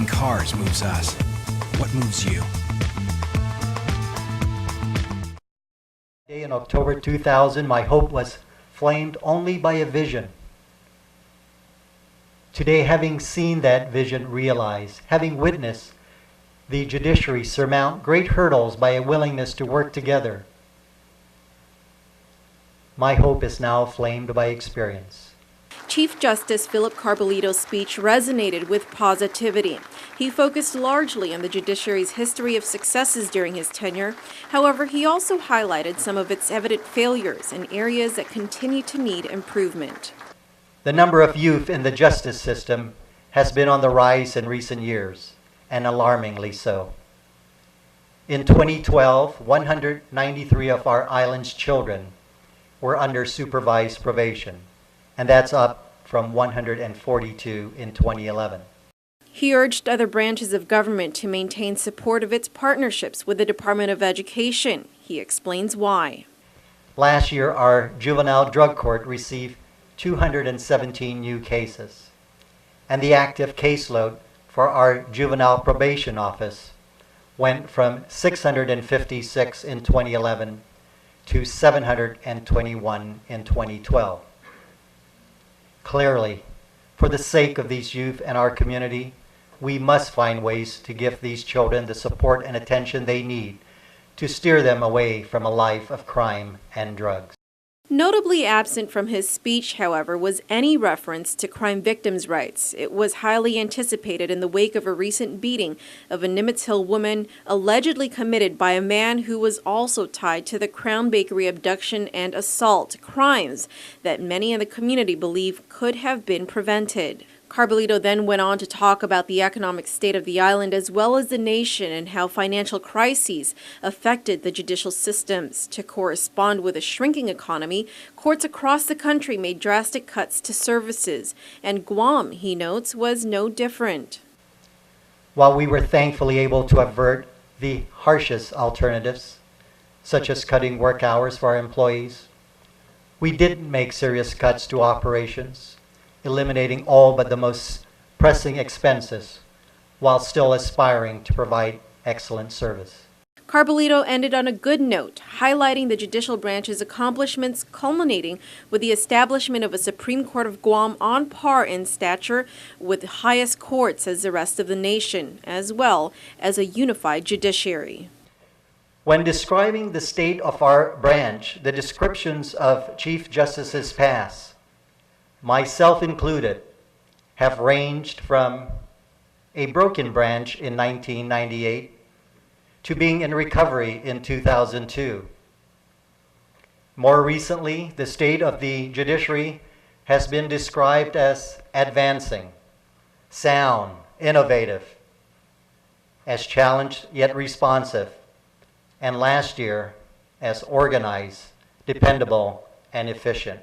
making cars moves us. What moves you? In October 2000, my hope was flamed only by a vision. Today, having seen that vision realized, having witnessed the judiciary surmount great hurdles by a willingness to work together, my hope is now flamed by experience. Chief Justice Philip Carbolito's speech resonated with positivity. He focused largely on the judiciary's history of successes during his tenure. However, he also highlighted some of its evident failures and areas that continue to need improvement. The number of youth in the justice system has been on the rise in recent years, and alarmingly so. In 2012, 193 of our island's children were under supervised probation, and that's up from 142 in 2011. He urged other branches of government to maintain support of its partnerships with the Department of Education. He explains why. Last year, our juvenile drug court received 217 new cases, and the active caseload for our juvenile probation office went from 656 in 2011 to 721 in 2012. Clearly, for the sake of these youth and our community, we must find ways to give these children the support and attention they need to steer them away from a life of crime and drugs. Notably absent from his speech, however, was any reference to crime victims' rights. It was highly anticipated in the wake of a recent beating of a Nimitz Hill woman allegedly committed by a man who was also tied to the Crown Bakery abduction and assault, crimes that many in the community believe could have been prevented. Carbolito then went on to talk about the economic state of the island as well as the nation and how financial crises affected the judicial systems. To correspond with a shrinking economy, courts across the country made drastic cuts to services, and Guam, he notes, was no different. While we were thankfully able to avert the harshest alternatives, such as cutting work hours for our employees, we didn't make serious cuts to operations, eliminating all but the most pressing expenses while still aspiring to provide excellent service. Carbolito ended on a good note, highlighting the judicial branch's accomplishments culminating with the establishment of a Supreme Court of Guam on par in stature with the highest courts as the rest of the nation, as well as a unified judiciary. When describing the state of our branch, the descriptions of Chief Justices past, myself included, have ranged from a broken branch in 1998 to being in recovery in 2002. More recently, the state of the judiciary has been described as advancing, sound, innovative, as challenged yet responsive, and last year as organized, dependable, and efficient.